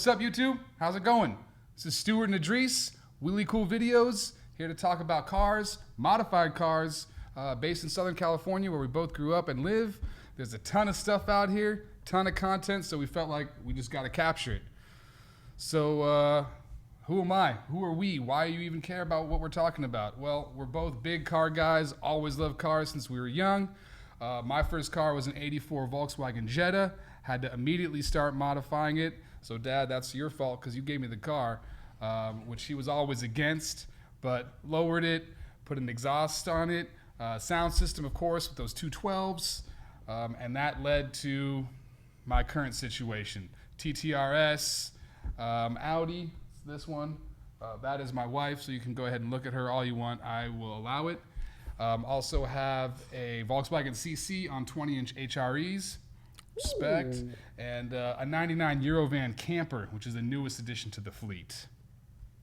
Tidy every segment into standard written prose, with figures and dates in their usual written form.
What's up, YouTube? How's it going? This is Stuart and Idris, Really Cool Videos, here to talk about cars, modified cars, based in Southern California where we both grew up and live. There's a ton of stuff out here, ton of content, so we felt like we just got to capture it. So, who am I? Who are we? Why do you even care about what we're talking about? Well, we're both big car guys, always loved cars since we were young. My first car was an '84 Volkswagen Jetta. Had to immediately start modifying it. So, Dad, that's your fault because you gave me the car, which he was always against, but lowered it, put an exhaust on it, sound system, of course, with those 212s, and that led to my current situation. TTRS, Audi, this one. That is my wife, so you can go ahead and look at her all you want. I will allow it. Also have a Volkswagen CC on 20-inch HREs. Respect. Ooh. And a 99 Eurovan camper, which is the newest addition to the fleet.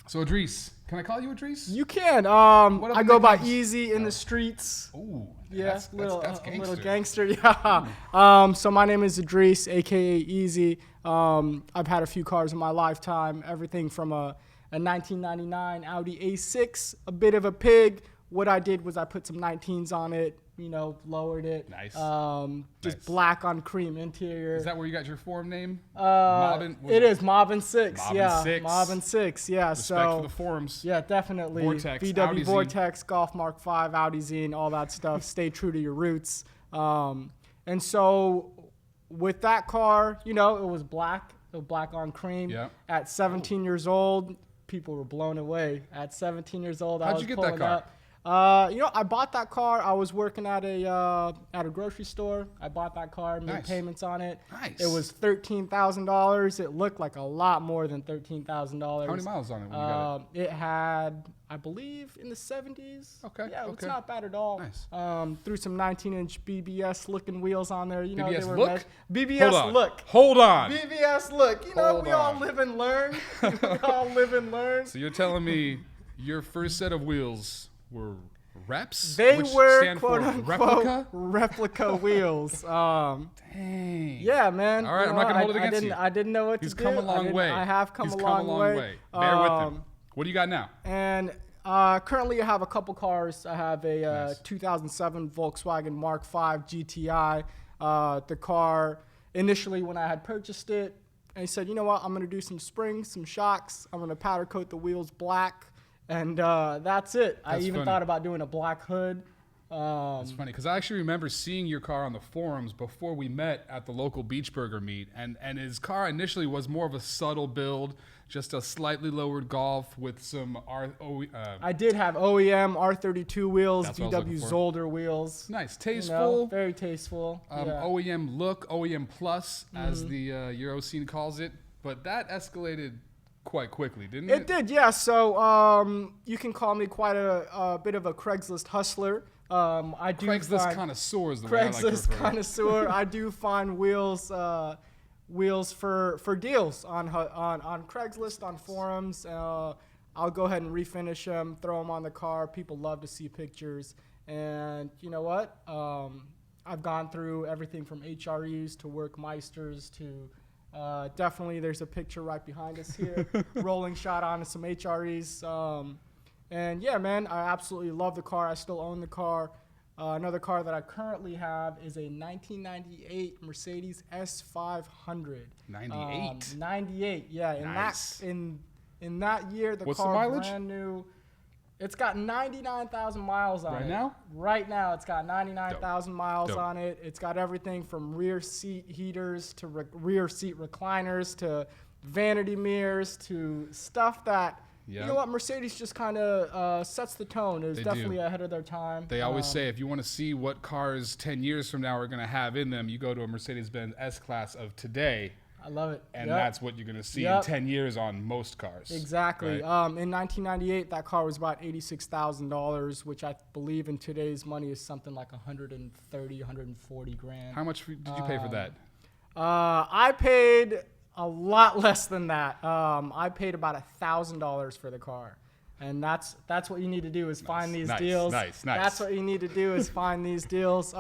So, Idris, can I call you Idris? You can. I go by Easy in the streets. Ooh, yeah, that's gangster. A little gangster, yeah. So my name is Idris, aka Easy. I've had a few cars in my lifetime, everything from a 1999 Audi A6, a bit of a pig. What I did was I put some 19s on it, lowered it. Nice. Just black on cream interior. Is that where you got your forum name? It is Mobbin 6. Mobbin 6. Mobbin 6, yeah. Respect for the forums. Yeah, definitely. Vortex, VW Audi Vortex, Golf Mark 5, Audi Zine, all that stuff. Stay true to your roots. And so with that car, it was black. It was black on cream. Yeah. At 17 years old, people were blown away. At 17 years old, How'd you get that car? I bought that car. I was working at a grocery store. I bought that car, made payments on it. Nice. It was $13,000. It looked like a lot more than $13,000. How many miles on it when you got it? It had, I believe, in the 70s. Okay. Yeah, okay. It's not bad at all. Nice. Threw some 19-inch BBS looking wheels on there. BBS they were look? BBS look. Hold on. BBS look. We all live and learn. We all live and learn. So you're telling me your first set of wheels were reps? They were quote unquote replica wheels. Dang. Yeah, man. All right, I'm not gonna hold it against you. I didn't know what to do. He's come a long way. I have come a long way. Bear with him. What do you got now? And currently I have a couple cars. I have a 2007 Volkswagen Mark V GTI. The car, initially when I had purchased it, I said, you know what, I'm going to do some springs, some shocks. I'm going to powder coat the wheels black. And that's it. I even thought about doing a black hood. It's funny because I actually remember seeing your car on the forums before we met at the local Beach Burger meet. And his car initially was more of a subtle build, just a slightly lowered Golf with some I did have OEM R32 wheels, VW Zolder wheels. Nice, tasteful. Very tasteful. OEM look, OEM plus, as the Euro scene calls it. But that escalated quite quickly, didn't it? It did, yeah. So you can call me quite a bit of a Craigslist hustler. I do Craigslist connoisseur is the way I like to Craigslist refer. connoisseur. I do find wheels for deals on Craigslist, on forums. I'll go ahead and refinish them, throw them on the car. People love to see pictures, and you know what? I've gone through everything from HREs to Workmeisters to definitely, there's a picture right behind us here, rolling shot on some HREs. And yeah, man, I absolutely love the car. I still own the car. Another car that I currently have is a 1998 Mercedes S500. 98. 98, yeah. Nice. In that year, the What's car the mileage? brand new. It's got 99,000 miles on it. Right now? Right now, it's got 99,000 miles Dope. on it. It's got everything from rear seat heaters to rear seat recliners to vanity mirrors to stuff that, you know what, Mercedes just kind of sets the tone. It was definitely ahead of their time. They always say if you want to see what cars 10 years from now are going to have in them, you go to a Mercedes-Benz S-Class of today. I love it. And that's what you're going to see in 10 years on most cars. Exactly. Right? In 1998, that car was about $86,000, which I believe in today's money is something like 130, 140 grand. How much did you pay for that? I paid a lot less than that. I paid about $1,000 for the car. And that's what you need to do is find these deals. Nice. That's what you need to do is find these deals.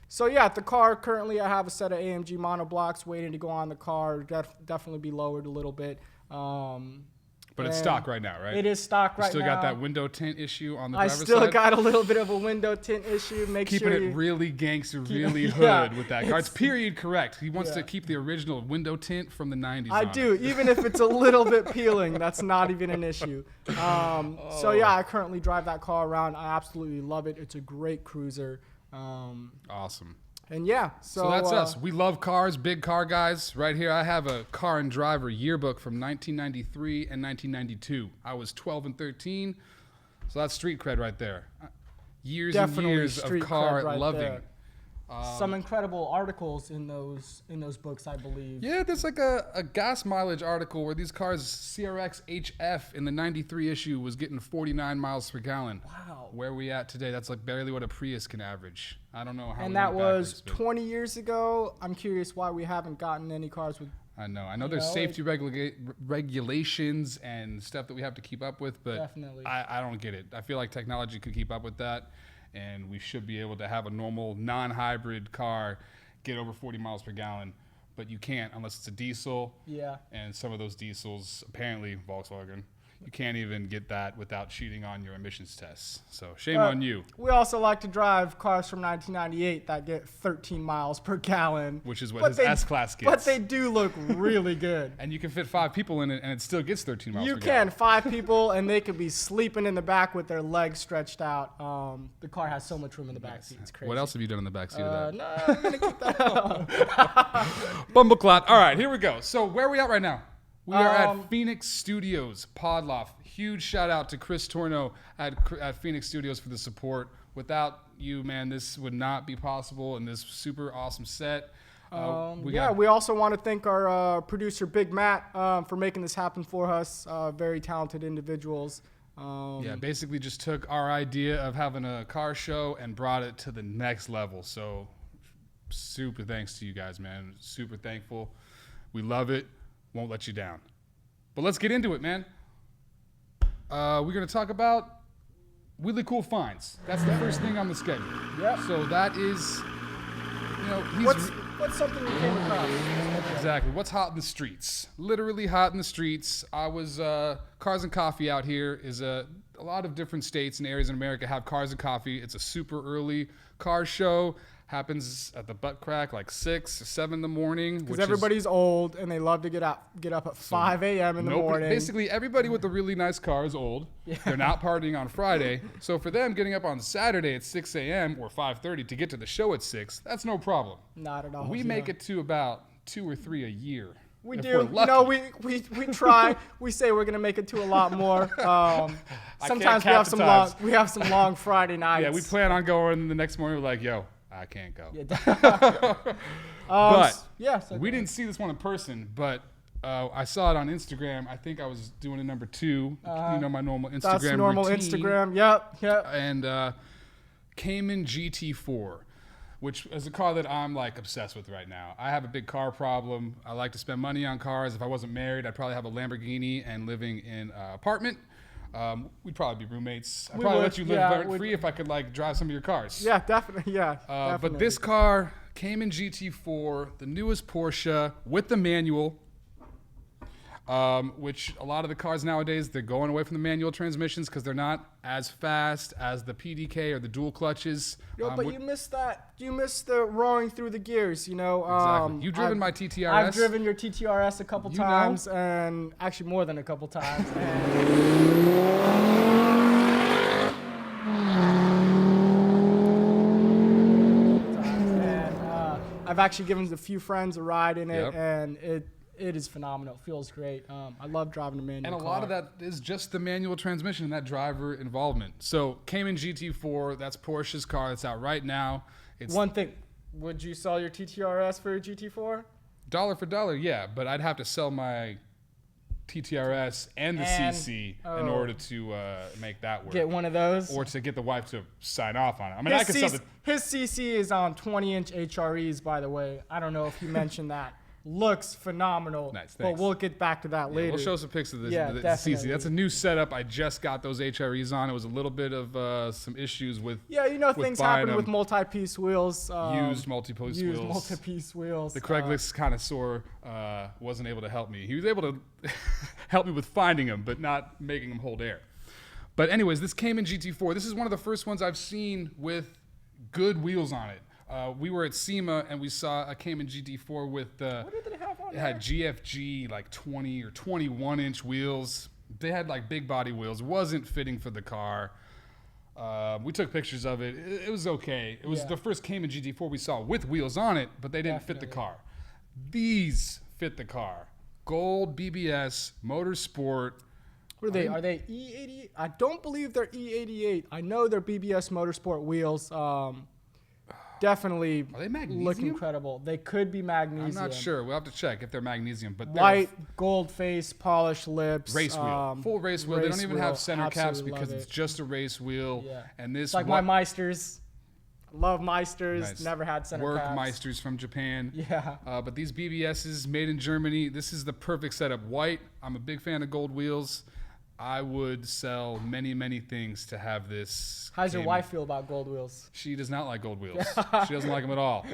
So yeah, the car currently I have a set of AMG monoblocks waiting to go on the car. Definitely be lowered a little bit. But it's stock right now, right? It is stock right now. You still got that window tint issue on the I driver's still side? got a little bit of a window tint issue. Keeping it really gangster, really hood with that car. It's period correct. He wants to keep the original window tint from the 90s. I do, even if it's a little bit peeling, that's not even an issue. So yeah, I currently drive that car around. I absolutely love it. It's a great cruiser. Awesome. And yeah, so that's us. We love cars, big car guys. Right here, I have a car and driver yearbook from 1993 and 1992. I was 12 and 13, so that's street cred right there. Years Definitely and years of car loving. There. Some incredible articles in those books, I believe. Yeah, there's like a gas mileage article where these cars, CRX HF in the 93 issue was getting 49 miles per gallon. Wow. Where are we at today? That's like barely what a Prius can average. I don't know how. And that was 20 years ago. I'm curious why we haven't gotten any cars with. I know there's safety regulations and stuff that we have to keep up with, but definitely. I don't get it. I feel like technology could keep up with that. And we should be able to have a normal non-hybrid car get over 40 miles per gallon, but you can't unless it's a diesel. Yeah. And some of those diesels, apparently Volkswagen, you can't even get that without cheating on your emissions tests. So shame on you. We also like to drive cars from 1998 that get 13 miles per gallon. Which is what his S-Class gets. But they do look really good. And you can fit 5 people in it, and it still gets 13 miles per gallon. You can, 5 people, and they could be sleeping in the back with their legs stretched out. The car has so much room in the back seat. It's crazy. What else have you done in the back seat of that? No, I'm going to keep that out. Bumbleclot. All right, here we go. So where are we at right now? We are at Phoenix Studios, Podloff. Huge shout out to Chris Torno at Phoenix Studios for the support. Without you, man, this would not be possible in this super awesome set. We also want to thank our producer, Big Matt, for making this happen for us. Very talented individuals. Basically just took our idea of having a car show and brought it to the next level. So super thanks to you guys, man. Super thankful. We love it. Won't let you down. But let's get into it, man. We're going to talk about really cool finds. That's the first thing on the schedule. Yep. So that is, what's something you came across? Exactly. What's hot in the streets? Literally hot in the streets. I was, Cars and Coffee out here is a lot of different states and areas in America have Cars and Coffee. It's a super early car show. Happens at the butt crack like 6 or 7 in the morning. Because everybody's old and they love to get up at 5 a.m. in the morning. Basically, everybody with a really nice car is old. Yeah. They're not partying on Friday. So for them, getting up on Saturday at 6 a.m. or 5:30 to get to the show at 6, that's no problem. Not at all. We make it to about 2 or 3 a year. We do. You know, we try. We say we're gonna make it to a lot more. Sometimes we have some long Friday nights. Yeah, we plan on going the next morning. We're like, yo, I can't go. We didn't see this one in person, but I saw it on Instagram. I think I was doing a number 2. My normal Instagram That's normal routine. Instagram. Yep. And Cayman GT4, which is a car that I'm like obsessed with right now. I have a big car problem. I like to spend money on cars. If I wasn't married, I'd probably have a Lamborghini and living in an apartment. We'd probably be roommates. I'd probably let you live rent free if I could like drive some of your cars. Yeah, definitely. Yeah. Definitely. But this car Cayman GT4, the newest Porsche with the manual, which a lot of the cars nowadays, they're going away from the manual transmissions because they're not as fast as the PDK or the dual clutches. But you missed that. You missed the roaring through the gears, Exactly. You've driven my TTRS. I've driven your TTRS a couple times, and actually more than a couple times. I've actually given a few friends a ride in it, and it is phenomenal. It feels great. I love driving a manual car. And a lot of that is just the manual transmission and that driver involvement. So Cayman GT4, that's Porsche's car that's out right now. It's one thing. Would you sell your TTRS for a GT4? Dollar for dollar, yeah. But I'd have to sell my TTRS and the CC in order to make that work. Get one of those? Or to get the wife to sign off on it. I mean, I could sell his CC is on 20-inch HREs, by the way. I don't know if you mentioned that looks phenomenal. Nice, but thanks. we'll get back to that later. We'll show some pics of this. Yeah, It's definitely. easy. That's a new setup. I just got those HREs on. It was a little bit of some issues with Things happen with multi-piece wheels. Used multi-piece Used wheels. multi-piece wheels. The Craigslist connoisseur wasn't able to help me. He was able to help me with finding them, but not making them hold air. But anyways, this Cayman GT4. This is one of the first ones I've seen with good wheels on it. We were at SEMA and we saw a Cayman GT4 with What did they have on it had GFG like 20 or 21 inch wheels. They had like big body wheels. Wasn't fitting for the car. We took pictures of it. It was okay. It was the first Cayman GT4 we saw with wheels on it, but they didn't fit the car. These fit the car. Gold BBS Motorsport. What are they? Are they E88? I don't believe they're E88. I know they're BBS Motorsport wheels. Definitely Are they magnesium? look incredible. They could be magnesium. I'm not sure. We'll have to check if they're magnesium. But White, gold face, polished lips. Race wheel. Full race wheel. They don't even have center caps because it's just a race wheel. Yeah. And this It's like my Meisters. Love Meisters. Nice. Never had center Work caps. Meisters from Japan. Yeah. But these BBSs made in Germany. This is the perfect setup. White. I'm a big fan of gold wheels. I would sell many, many things to have this. How's your wife feel about gold wheels? She does not like gold wheels. She doesn't like them at all.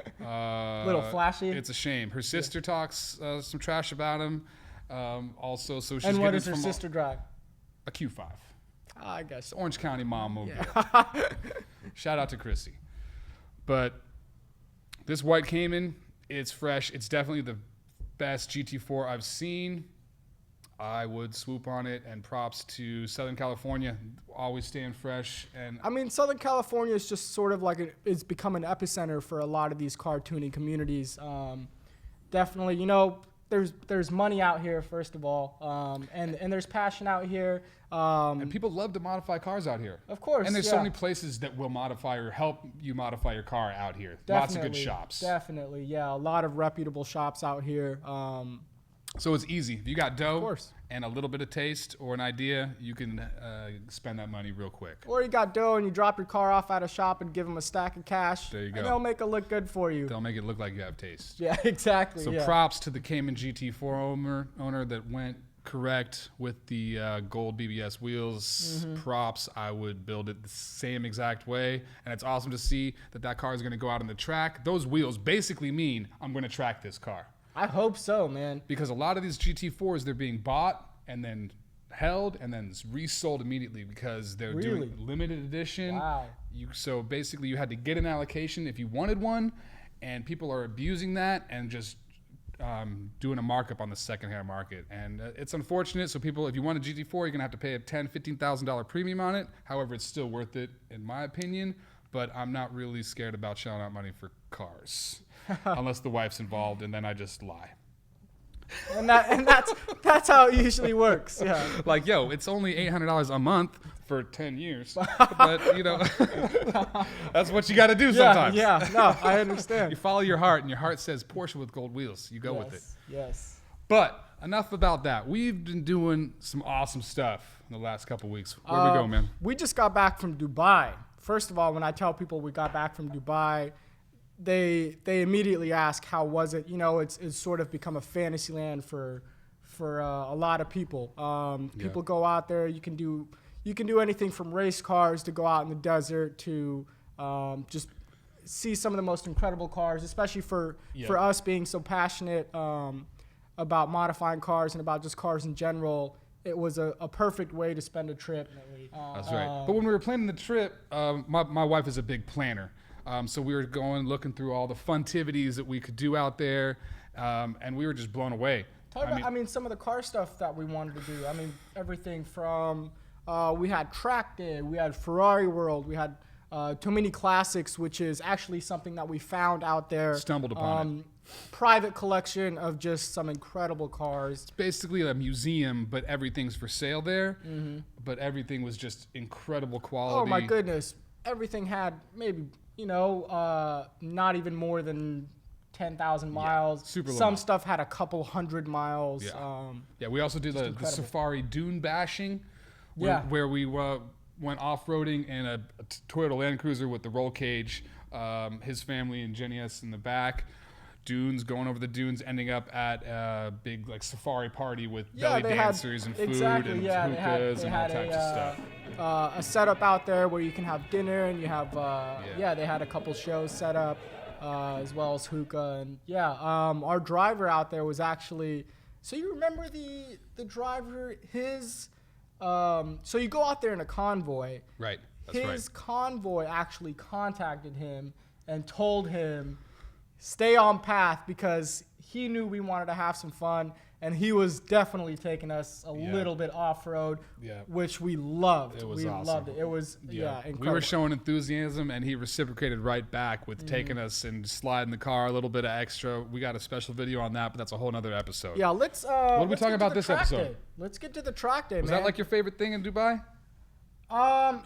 Little flashy. It's a shame. Her sister talks some trash about them. Also, so she's And what getting does her from sister drive? a Q5. I guess. Orange County mom mobile. Shout out to Chrissy. But this white Cayman, it's fresh. It's definitely the best GT4 I've seen. I would swoop on it, and props to Southern California, always staying fresh. And I mean, Southern California is just sort of like it's become an epicenter for a lot of these car tuning communities. Definitely, there's money out here, first of all, and there's passion out here. and people love to modify cars out here. Of course, And there's so many places that will modify or help you modify your car out here. Lots of good shops. Definitely, yeah, a lot of reputable shops out here. So it's easy. If you got dough course. and a little bit of taste or an idea, you can spend that money real quick. Or you got dough and you drop your car off at a shop and give them a stack of cash. There you go. And they'll make it look good for you. They'll make it look like you have taste. Yeah, exactly. So props to the Cayman GT4 owner that went correct with the gold BBS wheels. Props. I would build it the same exact way. And it's awesome to see that car is going to go out on the track. Those wheels basically mean I'm going to track this car. I hope so, man. Because a lot of these GT4s, they're being bought and then held and then resold immediately because they're doing limited edition. Wow. So basically you had to get an allocation if you wanted one, and people are abusing that and just doing a markup on the secondhand market. And it's unfortunate. So people, if you want a GT4, you're going to have to pay a $10,000, $15,000 premium on it. However, it's still worth it in my opinion, but I'm not really scared about shelling out money for cars. Unless the wife's involved, and then I just lie. And that's how it usually works. Yeah. Like, yo, it's only $800 a month for 10 years. But, that's what you got to do sometimes. Yeah, no, I understand. You follow your heart, and your heart says Porsche with gold wheels. You go with it. Yes. But enough about that. We've been doing some awesome stuff in the last couple weeks. Where we go, man? We just got back from Dubai. First of all, when I tell people we got back from Dubai, they immediately ask, how was it? It's sort of become a fantasy land for a lot of people. People go out there. You can do anything from race cars to go out in the desert to just see some of the most incredible cars, especially for us being so passionate about modifying cars and about just cars in general. It was a perfect way to spend a trip. That's right. But when we were planning the trip, my wife is a big planner. So we were looking through all the funtivities that we could do out there, and we were just blown away. Some of the car stuff that we wanted to do. Everything from we had Trackday, we had Ferrari World, we had Tomini Classics, which is actually something that we found out there. Stumbled upon it. Private collection of just some incredible cars. It's basically a museum, but everything's for sale there. But everything was just incredible quality. Oh my goodness! Everything had maybe not even more than 10,000 miles. Super low. Some stuff had a couple hundred miles. We also did the Safari Dune bashing, where we went off-roading in a Toyota Land Cruiser with the roll cage, his family and Jenny S in the back. dunes, going over the dunes, ending up at a big like safari party with Yeah, belly dancers and food exactly, and yeah, hookahs they and all had types of stuff. a setup out there where you can have dinner, and you have they had a couple shows set up, as well as hookah, and our driver out there was actually. So you remember the driver? So you go out there in a convoy. Right. That's His right. convoy actually contacted him and told him stay on path because he knew we wanted to have some fun, and he was definitely taking us a little bit off-road, which we loved. It was we awesome. loved it. It was incredible. We were showing enthusiasm, and he reciprocated right back with taking us and sliding the car, a little bit of extra. We got a special video on that, but that's a whole nother episode. Yeah, let's. What are we talking about this episode? Let's get to the track day, Was man. that like your favorite thing in Dubai?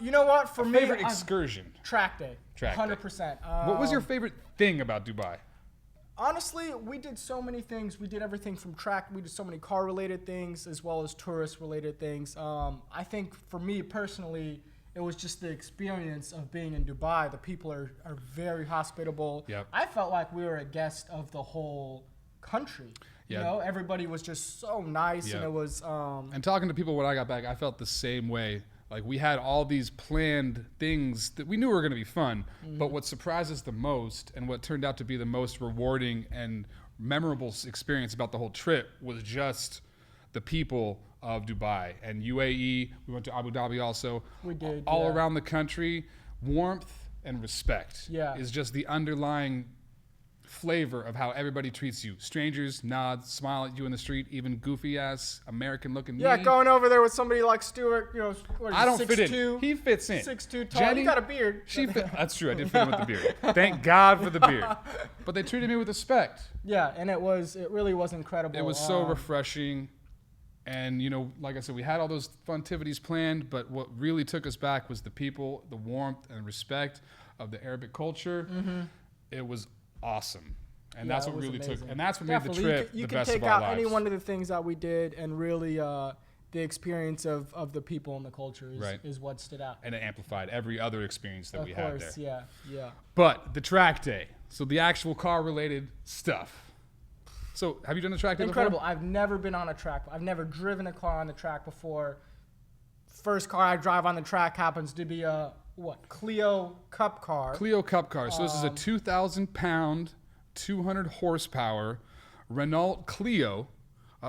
You know what? For me, Favorite excursion? track day. Track day. 100%. What was your favorite thing about Dubai? Honestly, we did so many things. We did everything from track. We did so many car-related things as well as tourist-related things. I think for me personally, it was just the experience of being in Dubai. The people are very hospitable. Yep. I felt like we were a guest of the whole country. Yeah. You know, everybody was just so nice, Yeah. and it was. And talking to people when I got back, I felt the same way. Like we had all these planned things that we knew were going to be fun, but what surprised us the most and what turned out to be the most rewarding and memorable experience about the whole trip was just the people of Dubai and UAE. We went to Abu Dhabi also. We did, all yeah. around the country. Warmth and respect is just the underlying flavor of how everybody treats you. Strangers nod, smile at you in the street, even goofy ass American looking Yeah, me. going over there with somebody like Stuart, you know, what is I don't he, fit in. 6'2", He fits in. 6'2" tall. Jenny, You got a beard. That's true. I did fit in with the beard. Thank God for the beard. But they treated me with respect. Yeah, and it really was incredible. It was so refreshing. And, you know, like I said, we had all those fun activities planned, but what really took us back was the people, the warmth and respect of the Arabic culture. It was awesome. And that's it what was really amazing. took, and that's what Definitely. made the trip the You best can of take our out lives. any one of the things that we did, and really the experience of the people and the culture is what stood out. And it amplified every other experience that we had there. Of course, yeah. But the track day, so the actual car-related stuff. So have you done the track day Incredible. before? I've never been on a track. I've never driven a car on the track before. First car I drive on the track happens to be a Clio CupCar. Clio CupCar. So this is a 2,000-pound, 200 horsepower Renault Clio,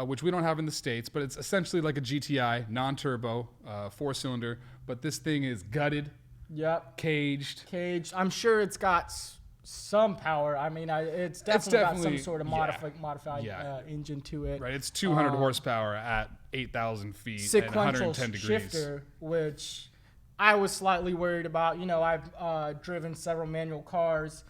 which we don't have in the States, but it's essentially like a GTI, non-turbo, 4-cylinder. But this thing is gutted, caged. I'm sure it's got some power. I mean, it's definitely got some sort of modified engine to it. Right, it's 200 horsepower at 8,000 feet and sequential 110 degrees. shifter, which I was slightly worried about. You know, I've driven several manual cars.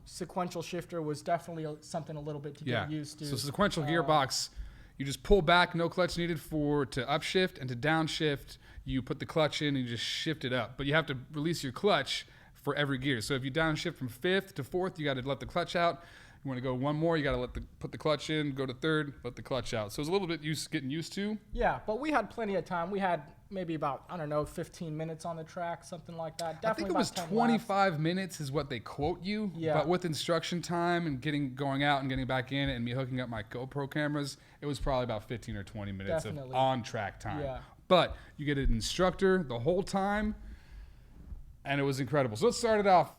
Sequential shifter was definitely something a little bit to get used to. So sequential gearbox, you just pull back, no clutch needed to upshift, and to downshift, you put the clutch in and you just shift it up. But you have to release your clutch for every gear. So if you downshift from 5th to 4th, you got to let the clutch out. You want to go one more, you got to put the clutch in, go to 3rd, let the clutch out. So it's a little bit getting used to. Yeah, but we had plenty of time. We had maybe about, 15 minutes on the track, something like that. Definitely I think it was 25 minutes is what they quote you. Yeah. But with instruction time and going out and getting back in and me hooking up my GoPro cameras, it was probably about 15 or 20 minutes of on-track time. Yeah. But you get an instructor the whole time, and it was incredible. So let's start it off.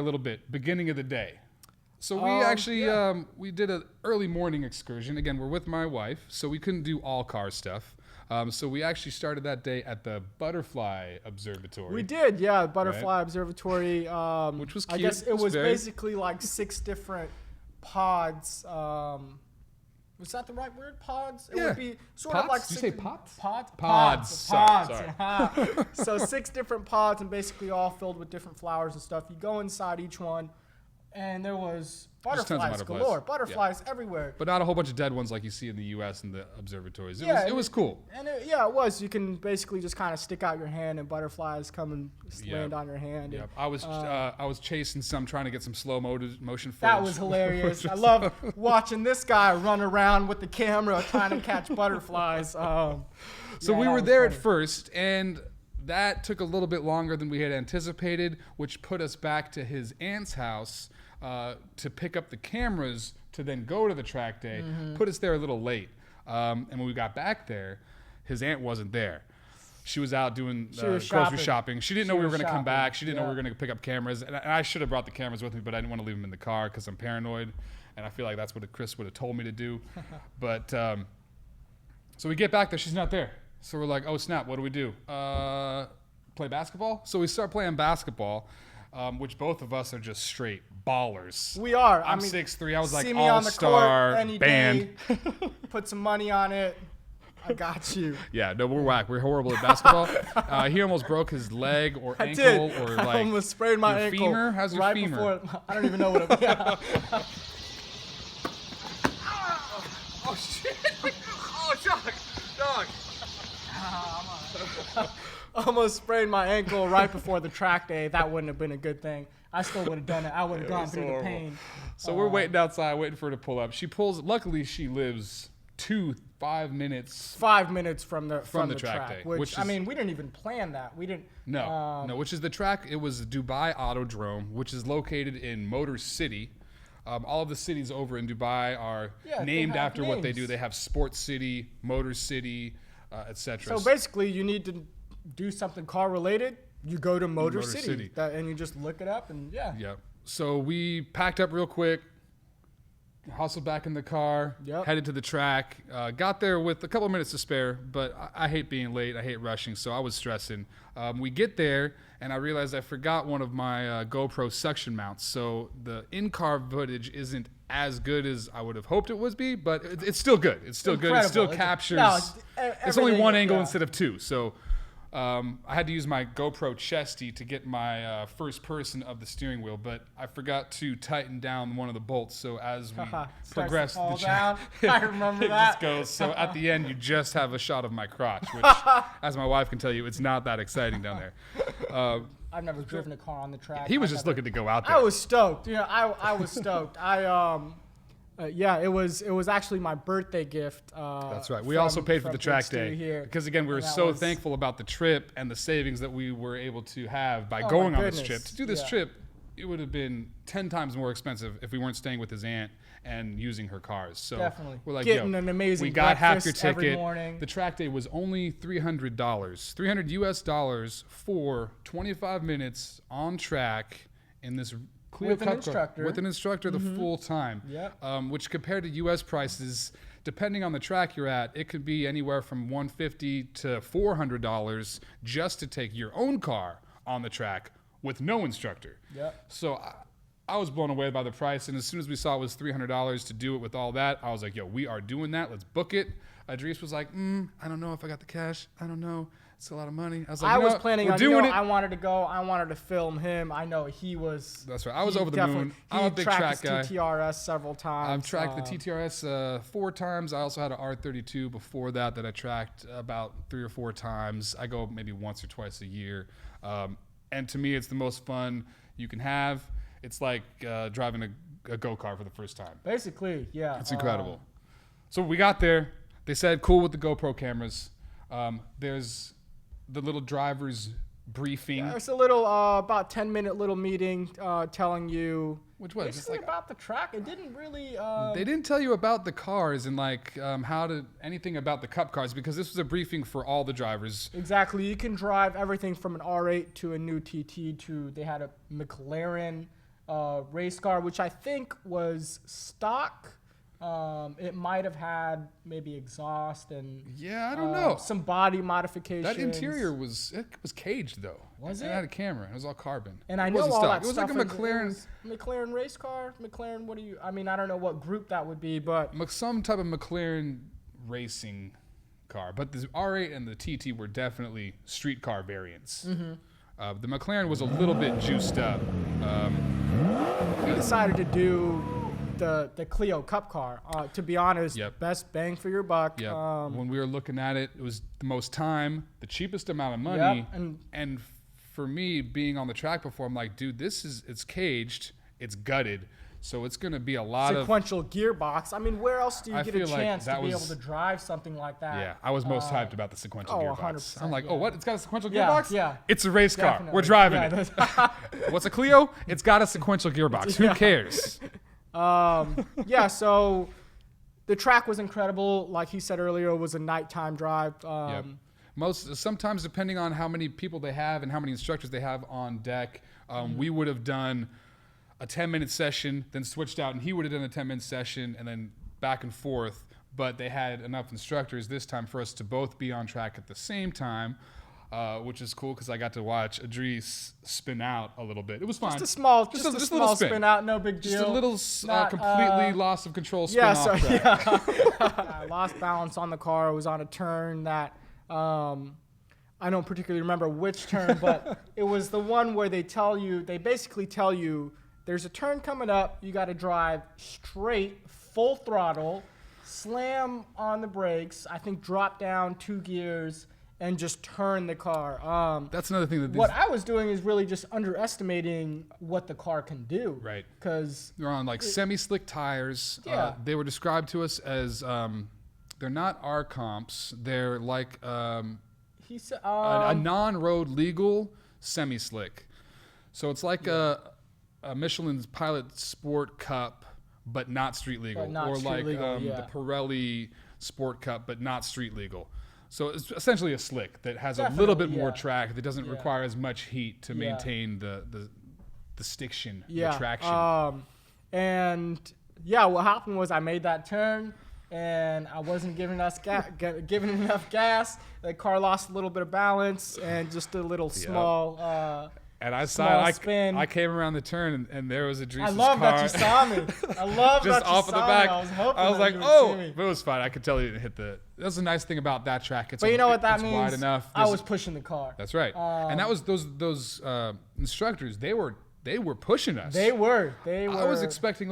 little bit. Beginning of the day. So we did an early morning excursion. Again, we're with my wife, so we couldn't do all car stuff. So we actually started that day at the Butterfly Observatory. We did, yeah, Butterfly Observatory. Which was cute. I guess it was basically like 6 different pods. Was that the right word? Pods? It would be sort of like Did you say pots? Pods. Pods. Sorry. So 6 different pods, and basically all filled with different flowers and stuff. You go inside each one, and there was butterflies galore. Butterflies everywhere. But not a whole bunch of dead ones like you see in the U.S. in the observatories. It was cool. And it was. You can basically just kind of stick out your hand, and butterflies come and land on your hand. Yep. I was chasing some, trying to get some slow motion footage. That was hilarious. I love watching this guy run around with the camera trying to catch butterflies. So we were there at first, and that took a little bit longer than we had anticipated, which put us back to his aunt's house to pick up the cameras to then go to the track day. Put us there a little late. And when we got back there, his aunt wasn't there. She was out doing grocery shopping. She didn't know we were going to come back. She didn't know we were going to pick up cameras. And I should have brought the cameras with me, but I didn't want to leave them in the car because I'm paranoid. And I feel like that's what Chris would have told me to do. But so we get back there. She's not there. So we're like, oh, snap. What do we do? Play basketball? So we start playing basketball. Which both of us are just straight ballers. We are. I'm 6'3". I was like all-star band. Put some money on it. I got you. Yeah, no, we're whack. We're horrible at basketball. He almost broke his leg or ankle or like. I almost sprained my ankle. Femur? How's your femur? I don't even know what it was. Oh shit! Oh, dog. Almost sprained my ankle right before the track day. That wouldn't have been a good thing. I still would have done it. I would have gone through the pain. So we're waiting outside, waiting for her to pull up. She pulls. Luckily, she lives 5 minutes. 5 minutes from the track day. Which I mean, we didn't even plan that. We didn't. No. Which is the track? It was Dubai Autodrome, which is located in Motor City. All of the cities over in Dubai are named after what they do. They have Sports City, Motor City, etc. So basically, you need to do something car related, you go to Motor City. And you just look it up and Yep. So we packed up real quick, hustled back in the car, headed to the track, got there with a couple of minutes to spare, but I hate being late. I hate rushing, so I was stressing. We get there, and I realized I forgot one of my GoPro suction mounts, so the in-car footage isn't as good as I would have hoped it would be, but it's still good. It's still good. It still captures. It's only one angle instead of 2, so I had to use my GoPro chesty to get my first person of the steering wheel, but I forgot to tighten down one of the bolts. So as we progressed the track, I remember it that. just goes. So at the end, you just have a shot of my crotch, which, as my wife can tell you, it's not that exciting down there. I've never driven a car on the track. He was just looking to go out there. I was stoked. I was stoked. It was actually my birthday gift. That's right. We also paid for the track day because, again, we were so thankful about the trip and the savings that we were able to have by going on this trip. To do this trip, it would have been 10 times more expensive if we weren't staying with his aunt and using her cars. So definitely. We're like, getting an amazing we got half your every ticket. morning. The track day was only $300, $300 US for 25 minutes on track in this clear with an instructor the full time. Which compared to US prices, depending on the track you're at, it could be anywhere from $150 to $400 just to take your own car on the track with no instructor. So I was blown away by the price, and as soon as we saw it was $300 to do it with all that, I was like, yo, we are doing that. Let's book it. Idris was like, I don't know if I got the cash. I don't know. It's a lot of money. I was like, I was planning on doing it. I wanted to go. I wanted to film him. I know he was. That's right. I was over the moon. I'm a big track guy. TTRS several times. I've tracked the TTRS 4 times. I also had an R32 before that I tracked about 3 or 4 times. I go maybe once or twice a year. And to me, it's the most fun you can have. It's like driving a go-kart for the first time. Basically, yeah. It's incredible. So we got there. They said, cool with the GoPro cameras. There's the little driver's briefing. Yeah, it's a little, about 10-minute little meeting telling you which was just like about the track. It didn't really. They didn't tell you about the cars and like anything about the Cup cars because this was a briefing for all the drivers. Exactly. You can drive everything from an R8 to a new TT to they had a McLaren race car, which I think was stock. It might have had maybe exhaust and Yeah, I don't know. some body modifications. That interior was caged though. Was It it? had a camera. It was all carbon. And I It know wasn't all stock. that It was stuff. like a McLaren, McLaren race car. McLaren. What do you? I mean, I don't know what group that would be, but some type of McLaren racing car. But the R8 and the TT were definitely street car variants. The McLaren was a little bit juiced up. we decided to do the Clio Cup car. To be honest, Yep. best bang for your buck. Yeah. When we were looking at it, it was the most time, the cheapest amount of money, Yep, and for me being on the track before, I'm like, dude, it's caged, it's gutted, so it's gonna be a lot sequential gearbox. I mean, where else do you I get a feel like chance to that be was- able to drive something like that? Yeah, I was most hyped about the sequential oh, gearbox. 100%, I'm like, yeah. oh, what? It's got a sequential Yeah, gearbox? yeah. It's a race car. Definitely. We're driving Yeah, it. What's a Clio? It's got a sequential gearbox. Who cares? Yeah, so the track was incredible. Like he said earlier, it was a nighttime drive. Yep. Sometimes depending on how many people they have and how many instructors they have on deck, we would have done a 10-minute session, then switched out, and he would have done a 10-minute session, and then back and forth. But they had enough instructors this time for us to both be on track at the same time, which is cool because I got to watch Idris spin out a little bit. It was fine. Just a small, Just just a a little small spin. spin out, no big deal. Just a little Not, completely loss of control spin Yeah, off so track. I lost balance on the car. I was on a turn that I don't particularly remember which turn, but it was the one where they basically tell you there's a turn coming up. You got to drive straight, full throttle, slam on the brakes. I think drop down 2 gears and just turn the car. That's another thing that What I was doing is really just underestimating what the car can do. Right. Because they're on like semi-slick tires. Yeah. They were described to us as they're not R comps. They're like he said a non-road legal semi-slick. So it's like a Michelin's Pilot Sport Cup, but not street legal, But not or street like legal, the Pirelli Sport Cup, but not street legal. So it's essentially a slick that has a little bit Definitely, more yeah. track that doesn't Yeah. require as much heat to Yeah. maintain the stiction, yeah. the traction. And yeah, what happened was I made that turn and I wasn't giving giving enough gas. The car lost a little bit of balance and just a little small. And I small saw, spin. I came around the turn, and there was Idris' I love car. that you saw me. I love Just that you off of saw the back. me. I was hoping I was that like, you would oh, see me. but it was fine. I could tell you didn't hit the. That's the nice thing about that track. It's But you know what that it's means? wide enough. I was pushing the car. That's right. And that was those instructors. They were pushing us. They were. I was expecting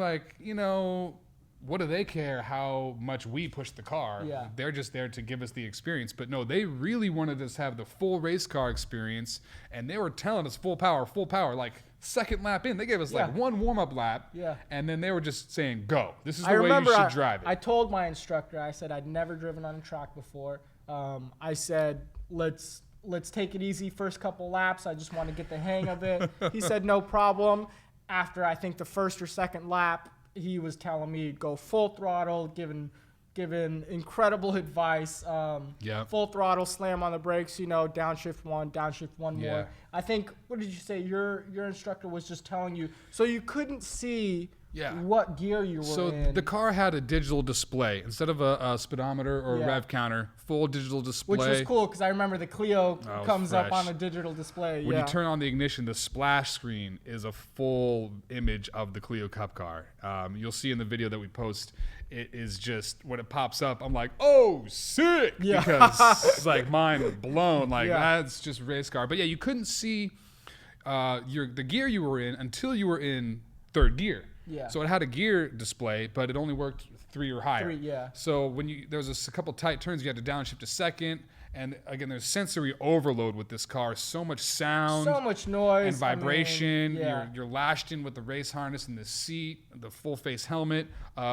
what do they care how much we push the car? Yeah. They're just there to give us the experience. But no, they really wanted us to have the full race car experience, and they were telling us full power. Like second lap in, they gave us like one warm-up lap, and then they were just saying, go. This is the way you should drive it. I told my instructor, I said I'd never driven on a track before. I said, let's take it easy first couple laps. I just want to get the hang of it. He said, no problem. After I think the first or second lap, he was telling me go full throttle, giving incredible advice. Full throttle, slam on the brakes, downshift one more. I think, what did you say? Your instructor was just telling you, so you couldn't see what gear you were in. So the car had a digital display instead of a speedometer or a rev counter. Full digital display, which was cool because I remember the Clio comes up fresh. on a digital display. When you turn on the ignition, the splash screen is a full image of the Clio CupCar. You'll see in the video that we post, it is just, when it pops up, I'm like, oh, sick! Yeah. Because it's like mind blown. Like, that's just race car. But yeah, you couldn't see the gear you were in until you were in third gear. Yeah. So it had a gear display, but it only worked 3 or higher. 3, yeah. So when there was a couple tight turns, you had to downshift to second. And again, there's sensory overload with this car. So much sound, so much noise and vibration. I mean, You're lashed in with the race harness and the seat, the full face helmet. There's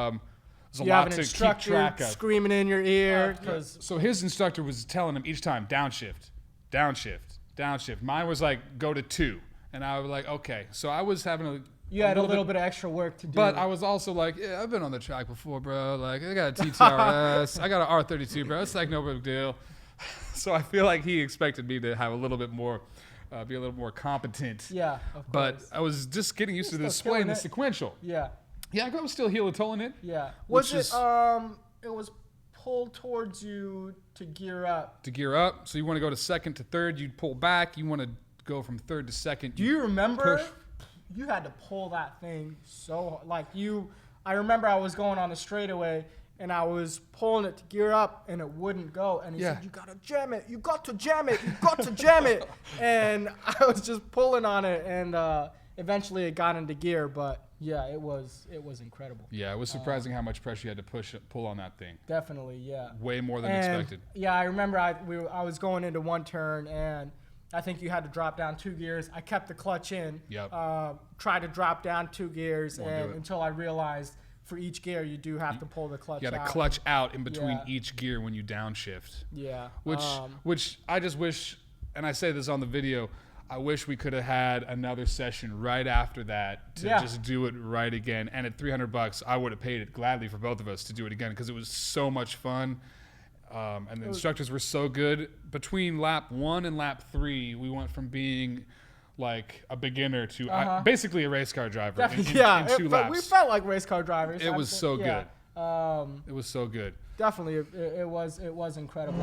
a you lot have an to keep instructor track of. screaming in your ear. So his instructor was telling him each time, downshift, downshift, downshift. Mine was like, go to 2. And I was like, okay. So I was having you had a little bit of extra work to do. But I was also like, yeah, I've been on the track before, bro. Like, I got a TTRS. I got an R32, bro. It's like no big deal. So I feel like he expected me to have a little bit more be a little more competent. Yeah, of But course. I was just getting used to the Still display and the killing it. sequential. Yeah, Yeah, I was still heel-toe in it. yeah. Which Was it? is- It was pulled towards you to gear up. To gear up, so you want to go to second to third, you'd pull back. You want to go from third to second. Do you remember? push. You had to pull that thing so like you. I remember I was going on the straightaway and I was pulling it to gear up and it wouldn't go. And he Yeah. said, "You gotta jam it. You got to jam it. You got to jam it." And I was just pulling on it, and eventually it got into gear. But yeah, it was incredible. Yeah, it was surprising how much pressure you had to pull on that thing. Definitely, yeah. Way more than And, expected. Yeah, I remember I was going into one turn and I think you had to drop down 2 gears. I kept the clutch in. Yep. Tried to drop down 2 gears, Won't do and it. until I realized for each gear you do have to pull the clutch You got out. to clutch out in between Yeah. each gear when you downshift. Yeah. Which I just wish, and I say this on the video, I wish we could have had another session right after that to Yeah. just do it right again. And at $300, I would have paid it gladly for both of us to do it again because it was so much fun. And the instructors were so good. Between lap 1 and lap 3, we went from being like a beginner to basically a race car driver in, Definitely, yeah. in 2 But we laps. felt like race car drivers. It was so yeah. It was so good. Definitely, it was incredible.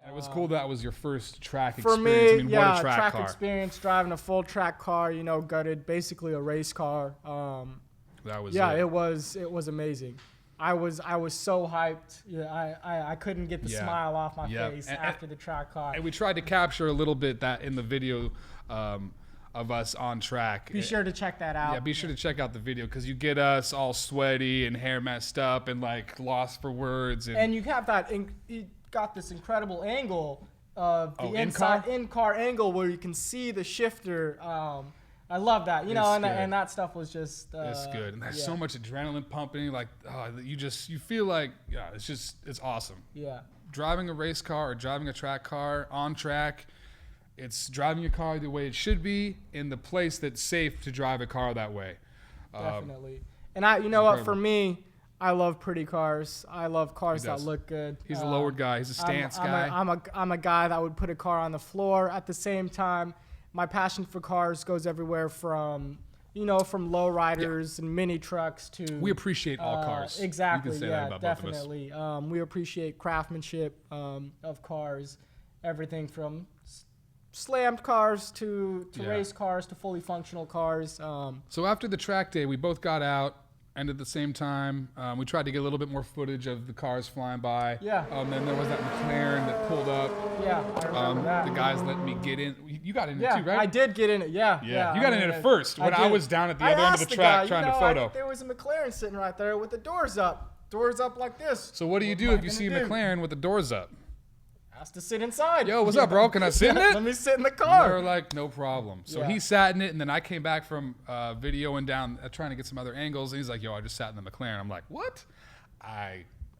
It was cool that was your first track For experience. me, I mean, yeah, what a track car. experience, driving a full track car, gutted, basically a race car. That was Yeah, it was amazing. I was so hyped. Yeah, I couldn't get the Yeah. smile off my Yeah. face And- after the track car. And we tried to capture a little bit that in the video of us on track. Be sure to check that out. Yeah, be sure to check out the video because you get us all sweaty and hair messed up and like lost for words. And you have that. You got this incredible angle of the in-car? in-car angle where you can see the shifter. I love that. It's And good. that stuff was just. it's good. And there's yeah. so much adrenaline pumping. Like, you feel like, yeah, it's awesome. Yeah. Driving a race car or driving a track car on track, it's driving your car the way it should be in the place that's safe to drive a car that way. Definitely. And you know what? For incredible. me, I love pretty cars. I love cars He that does. look good. He's a lowered guy. He's a stance guy. I'm a guy that would put a car on the floor. At the same time, my passion for cars goes everywhere from low riders and mini trucks to. We appreciate all cars. Exactly. You can say yeah, that about both of us. definitely. We appreciate craftsmanship of cars, everything from slammed cars to Yeah. race cars to fully functional cars. So after the track day, we both got out, and at the same time, we tried to get a little bit more footage of the cars flying by. Yeah. Then there was that McLaren that pulled up. Yeah, I remember that. The guys let me get in. You got in Yeah, it too, right? I did get in it. Yeah, Yeah, you got in mean, it first when I did. was down at the I other end of the asked track guy, trying to photo. there was a McLaren sitting right there with the doors up like this. So what do you What do am I if you see a gonna do? McLaren with the doors up? Asked to sit inside. Yo, what's up, bro? Can I sit in it? Let me sit in the They were car. like, no problem. So Yeah. he sat in it, and then I came back from videoing down, trying to get some other angles, and he's like, yo, I just sat in the McLaren. I'm like, what?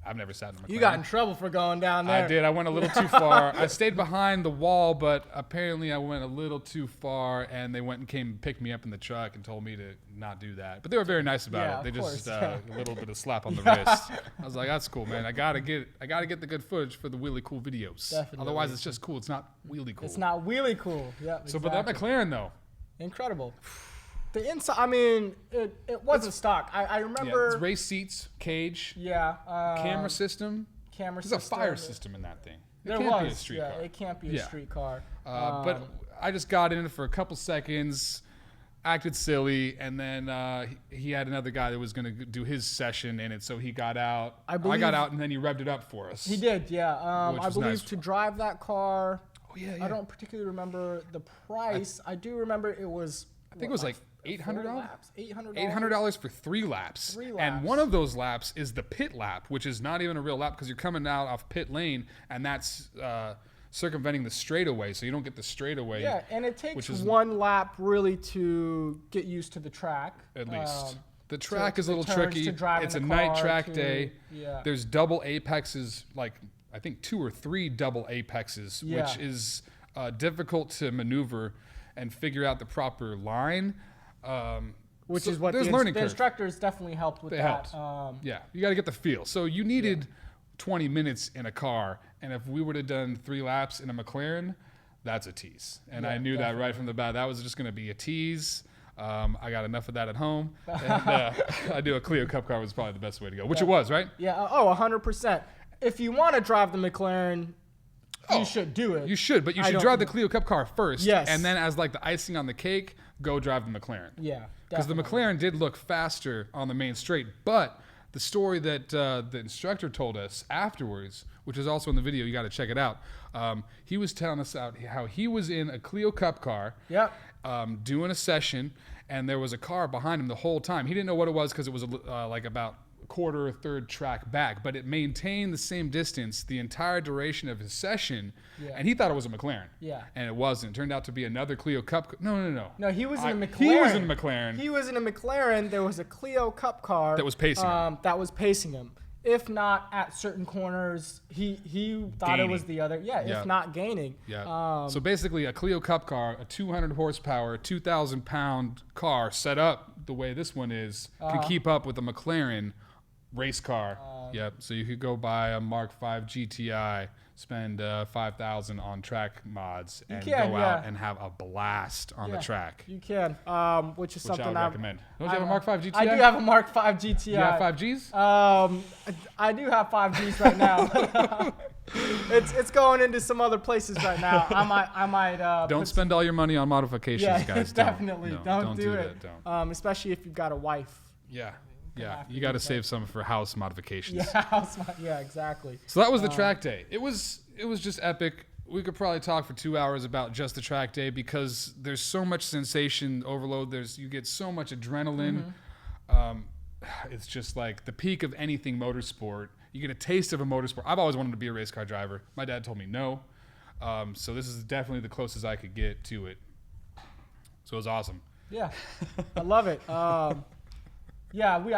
I've never sat in the McLaren. You got in trouble for going down there. I did. I went a little too far. I stayed behind the wall, but apparently I went a little too far, and they went and came and picked me up in the truck and told me to not do that. But they were very nice about Yeah, it. They of just course, yeah. a little bit of slap on the wrist. I was like, that's cool, man. I gotta get the good footage for the wheelie cool videos. Definitely. Otherwise, it's just cool. It's not wheelie cool. It's not wheelie cool. Yeah. So, but that McLaren though, incredible. The inside. I mean, it wasn't stock. I yeah, remember. it's race seats, cage, Yeah. camera system. Camera There's a system. fire system in that thing. It There can't was. be a street yeah, car. it can't be a Yeah. street car. But I just got in it for a couple seconds, acted silly, and then he had another guy that was going to do his session in it, so he got out. I believe- got out, and then he revved it up for us. He did, yeah. Which I was believe nice. to drive that car. Oh yeah, yeah. I don't particularly remember the price. I do remember it was. I think it was like $800. laps. $800 for 3 laps. 3 And laps. one of those laps is the pit lap, which is not even a real lap because you're coming out off pit lane, and that's circumventing the straightaway, so you don't get the straightaway. Yeah, and it takes which is, one lap really to get used to the track. at least. The track is a the little turns, tricky. to drive It's in a the night car, track to- day. Yeah. There's double apexes, like I think 2 or 3 double apexes, Yeah. which is difficult to maneuver and figure out the proper line. Which So is what there's the learning curve. instructors definitely helped with They that. helped. Yeah, you got to get the feel. So you needed 20 minutes in a car, and if we would have done 3 laps in a McLaren, that's a tease. And I knew that right from the bat. That was just going to be a tease. I got enough of that at home, and I do a Clio Cup car was probably the best way to go, which it was, right? Yeah. 100%. If you want to drive the McLaren, you should do it. You should, but you I should don't- drive the Clio Cup car first, Yes. and then as like the icing on the cake, go drive the McLaren. Yeah. Because the definitely. McLaren did look faster on the main straight, but the story that the instructor told us afterwards, which is also in the video, you got to check it out. He was telling us how he was in a Clio Cup car, Yep. doing a session, and there was a car behind him the whole time. He didn't know what it was because it was like about a quarter or third track back, but it maintained the same distance the entire duration of his session, and he thought it was a McLaren. Yeah. And it wasn't. It turned out to be another Clio Cup. No. No, he was in a McLaren. He was in a McLaren. He was in a McLaren. There was a Clio Cup car That was pacing him. That was pacing him. If not at certain corners, he thought it was Gaining. the other. Yeah, Yeah. if not gaining. Yeah. So basically, a Clio Cup car, a 200 horsepower, 2,000-pound car set up the way this one is, can keep up with a McLaren race car. Yep. So you could go buy a Mark V GTI, spend $5,000 on track mods, and can, go yeah. out and have a blast on the track. You can, which is Which something I would recommend. Don't you have a Mark V GTI? I do have a Mark V GTI. You have 5Gs? I do have 5Gs right now. it's going into some other places right now. I might. Don't spend all your money on modifications, Yeah, guys. definitely. No, Don't do it. that. Don't. Especially if you've got a wife. Yeah. have to You got to do save some for house modifications. Yeah, exactly. So that was the track day. It was just epic. We could probably talk for 2 hours about just the track day because there's so much sensation overload. You get so much adrenaline. It's just like the peak of anything motorsport. You get a taste of a motorsport. I've always wanted to be a race car driver. My dad told me no. So this is definitely the closest I could get to it. So it was awesome. Yeah, I love it. I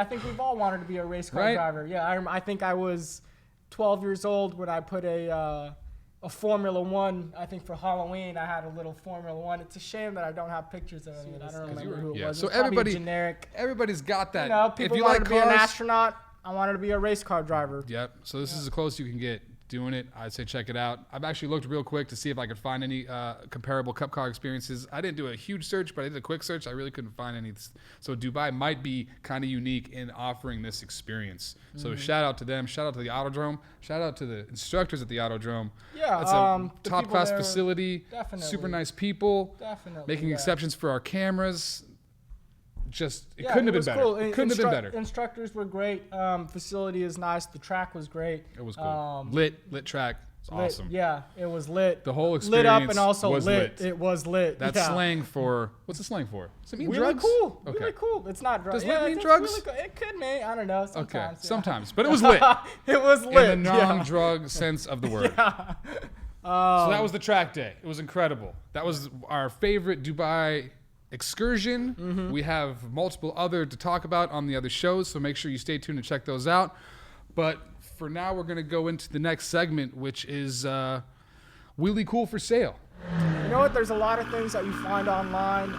think we've all wanted to be a race car Right? driver. Yeah, I think I was 12 years old when I put a Formula One. I think for Halloween I had a little Formula One. It's a shame that I don't have pictures of it. I don't remember who it was. So It was probably everybody, generic. everybody's got that. You know, people if you wanted like to be an cars, astronaut. I wanted to be a race car driver. Yep. So this is the closest you can get doing it. I'd say check it out. I've actually looked real quick to see if I could find any comparable Cup car experiences. I didn't do a huge search, but I did a quick search. I really couldn't find any. So Dubai might be kind of unique in offering this experience. So shout out to them. Shout out to the Autodrome. Shout out to the instructors at the Autodrome. Yeah, It's a the top people class there- facility. Definitely. Super nice people. Definitely. Making yeah. exceptions for our cameras. It Yeah, couldn't have been was better. cool. It couldn't have been better. Instructors were great. Facility is nice. The track was great. It was cool. Lit track. It's Lit, awesome. Yeah, it was lit. The whole lit up experience and also was lit. lit. It was lit. That's yeah. slang for what's the slang for? Does it mean Really drugs? cool. Okay. Really cool. It's not drugs. Does lit mean it's drugs? Really cool. It could mean. I don't know. Okay. Sometimes. yeah. Sometimes, but it was lit It was lit. in the non-drug sense of the word. So that was the track day. It was incredible. That was our favorite Dubai excursion. Mm-hmm. We have multiple other to talk about on the other shows, so make sure you stay tuned and check those out. But for now, we're going to go into the next segment, which is Wheelie Cool for Sale. You know what? There's a lot of things that you find online.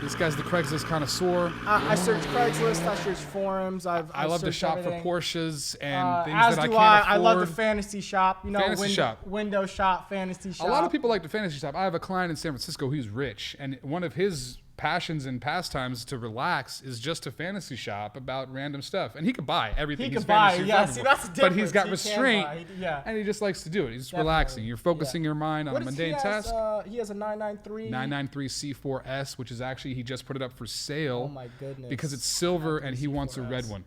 This guy's the Craigslist connoisseur. I search Craigslist. I search forums. I love to searched shop everything. for Porsches and things As that I do can't I. afford. I love the fantasy shop. You know, Fantasy shop. window shop, fantasy shop. A lot of people like the fantasy shop. I have a client in San Francisco who's rich, and one of his passions and pastimes to relax is just to fantasy shop about random stuff. And he could buy everything. He he's could buy, fantasy yeah. shopping See, for. that's the But he's got difference. He can restraint, buy, yeah. and he just likes to do it. He's just Definitely, relaxing. You're focusing your mind on What a is mundane task. He has a 993. 993 C4S, which is actually, he just put it up for sale. Oh my goodness. Because it's silver and he wants a red C4S. one.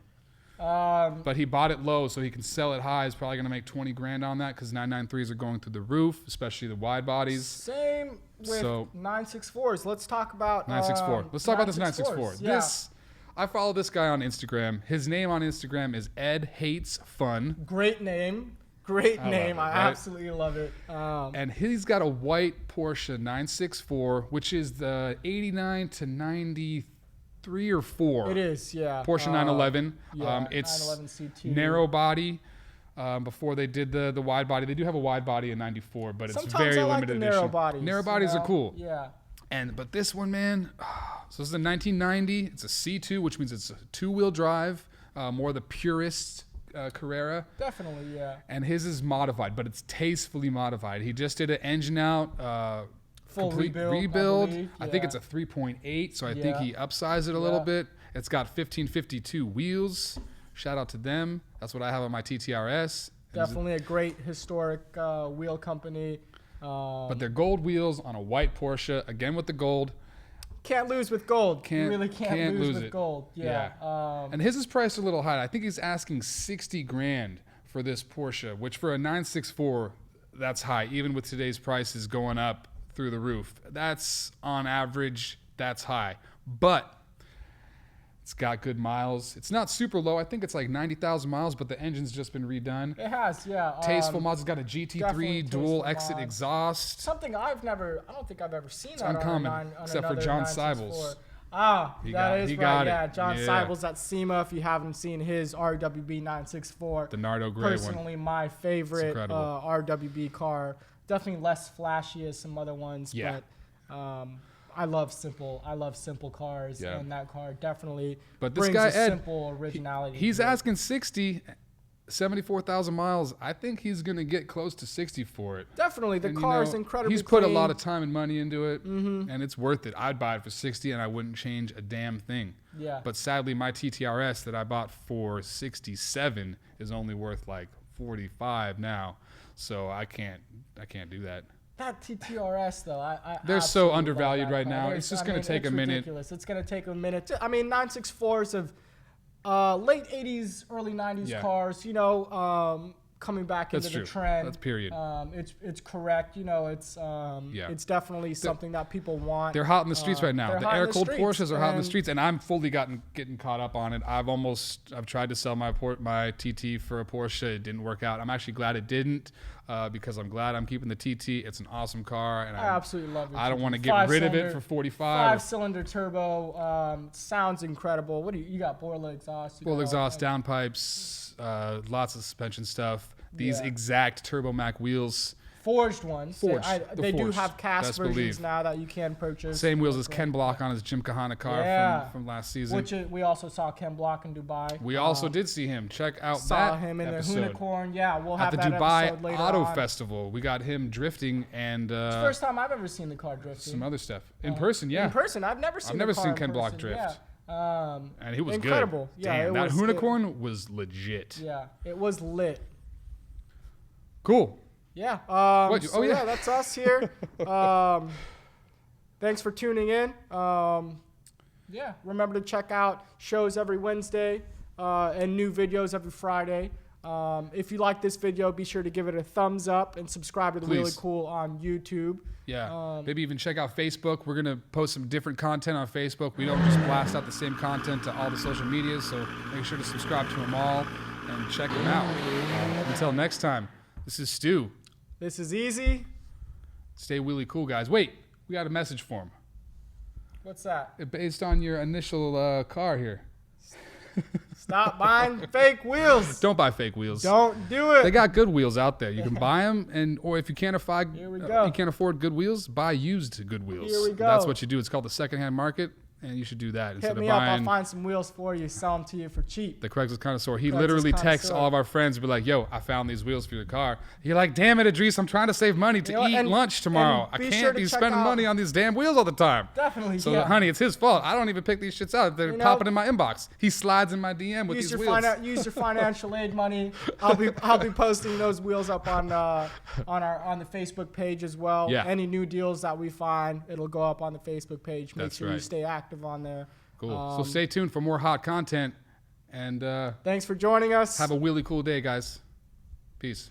Um, But he bought it low so he can sell it high. He's probably going to make 20 grand on that because 993s are going through the roof, especially the wide bodies. Same with 964s. Let's talk about 964. Let's talk about this 964. Yeah. I follow this guy on Instagram. His name on Instagram is Ed Hates Fun. Great name. Great name. Love it, I right? absolutely love it. And he's got a white Porsche 964, which is the 89 to 93 or 4. It is, yeah. Porsche 911. Yeah, It's 911 CT. narrow body. Before they did the wide body, they do have a wide body in 94, but it's Sometimes very I like limited the edition. narrow bodies. Narrow bodies are cool. Yeah. But this one, man, so this is a 1990. It's a C2, which means it's a 2-wheel drive, more the purist Carrera. Definitely, yeah. And his is modified, but it's tastefully modified. He just did an engine out, Full complete rebuild. I think it's a 3.8, so I think he upsized it a little bit. It's got 1552 wheels. Shout out to them. That's what I have on my TTRS. Definitely a great historic wheel company. But they're gold wheels on a white Porsche, again with the gold. Can't lose with gold. You really Can't can't lose with it. gold. Yeah. And his is priced a little high. I think he's asking 60 grand for this Porsche, which for a 964, that's high. Even with today's prices going up through the roof, that's on average, that's high. But it's got good miles. It's not super low. I think it's like 90,000 miles, but the engine's just been redone. It has, yeah. Tasteful mods. It's got a definitely GT3 dual tasteful exit mods. exhaust. Something I don't think I've ever seen that uncommon, on except for another John 964. Seibels. He got right. it. Yeah, John Yeah. Seibels at SEMA. If you haven't seen his RWB 964, The Nardo gray personally my favorite incredible. RWB car. Definitely less flashy as some other ones, Yeah. but I love simple cars, Yeah. and that car definitely But this brings guy, a Ed, simple originality. He's to it. asking 60, 74,000 miles. I think he's going to get close to 60 for it. Definitely, the And, car is incredibly He's put a clean. lot of time and money into it, and it's worth it. I'd buy it for 60, and I wouldn't change a damn thing. Yeah. But sadly, my TTRS that I bought for 67 is only worth like 45 now, so I can't do that. That TTRS though, They're so absolutely love undervalued that right car. now. It's just gonna take it's a minute. ridiculous. It's gonna take a minute. I mean, 964s of late 80s, early 90s Yeah. cars. Coming back That's into true. the trend. That's period. It's correct. It's definitely something that people want. They're hot in the streets right now. they're The hot in the air-cooled streets, Porsches are hot in the and- streets, and I'm fully getting caught up on it. I've tried to sell my TT for a Porsche. It didn't work out. I'm actually glad it didn't because I'm glad I'm keeping the TT. It's an awesome car, and I absolutely love it. I don't want to get rid of it for 45. 5-cylinder turbo. Sounds incredible. What do you got? Borla exhaust. Full exhaust, downpipes, lots of suspension stuff. These exact Turbo Mac wheels. Forged ones. Forged, They do forged, have cast best versions believe. now that you can purchase. Same wheels as Ken Block on his Jim Kahana car from last season. Which we also saw Ken Block in Dubai. We also did see him. Check out saw that him in episode. the Unicorn. Yeah, we'll At have the that Dubai episode later Auto on. Festival. We got him drifting and It's the first time I've ever seen the car drifting. some other stuff. In person, yeah. In person, I've never seen. I've never the car seen in Ken Block person, drift. Yeah. And he was incredible. good. Yeah, Damn, it that was- Unicorn was legit. Yeah, it was lit. Cool. Yeah. What, So yeah, that's us here. Thanks for tuning in. Yeah, remember to check out shows every Wednesday and new videos every Friday. If you like this video, be sure to give it a thumbs up and subscribe to the Really Please. Cool on YouTube. Yeah. Maybe even check out Facebook. We're going to post some different content on Facebook. We don't just blast out the same content to all the social medias, so make sure to subscribe to them all and check them out. Until next time, this is Stu. This is easy. Stay really cool, guys. Wait, we got a message for him. What's that? Based on your initial car here. Stop buying fake wheels. Don't buy fake wheels. Don't do it. They got good wheels out there. You can buy them, or if you can't afford, Here we go. you can't afford good wheels, buy used good wheels. Here we go. That's what you do. It's called the secondhand market, and you should do that instead Hit of me up. I'll buying find some wheels for you. Sell them to you for cheap. the Craigslist connoisseur. He Craigslist literally texts connoisseur. all of our friends, and be like, "Yo, I found these wheels for your car." You're like, "Damn it, Idris! I'm trying to save money to You know, eat and- lunch tomorrow. I and be can't sure to be check spending out- money on these damn wheels all the time." Definitely. So, yeah. honey, it's his fault. I don't even pick these shits out. They're You know, popping in my inbox. He slides in my DM with use these your wheels. use your financial aid money. I'll be posting those wheels up on the Facebook page as well. Yeah. Any new deals that we find, it'll go up on the Facebook page. Make That's sure you right. stay active on there. Cool. So stay tuned for more hot content, and Thanks for joining us. have a really cool day, guys. Peace.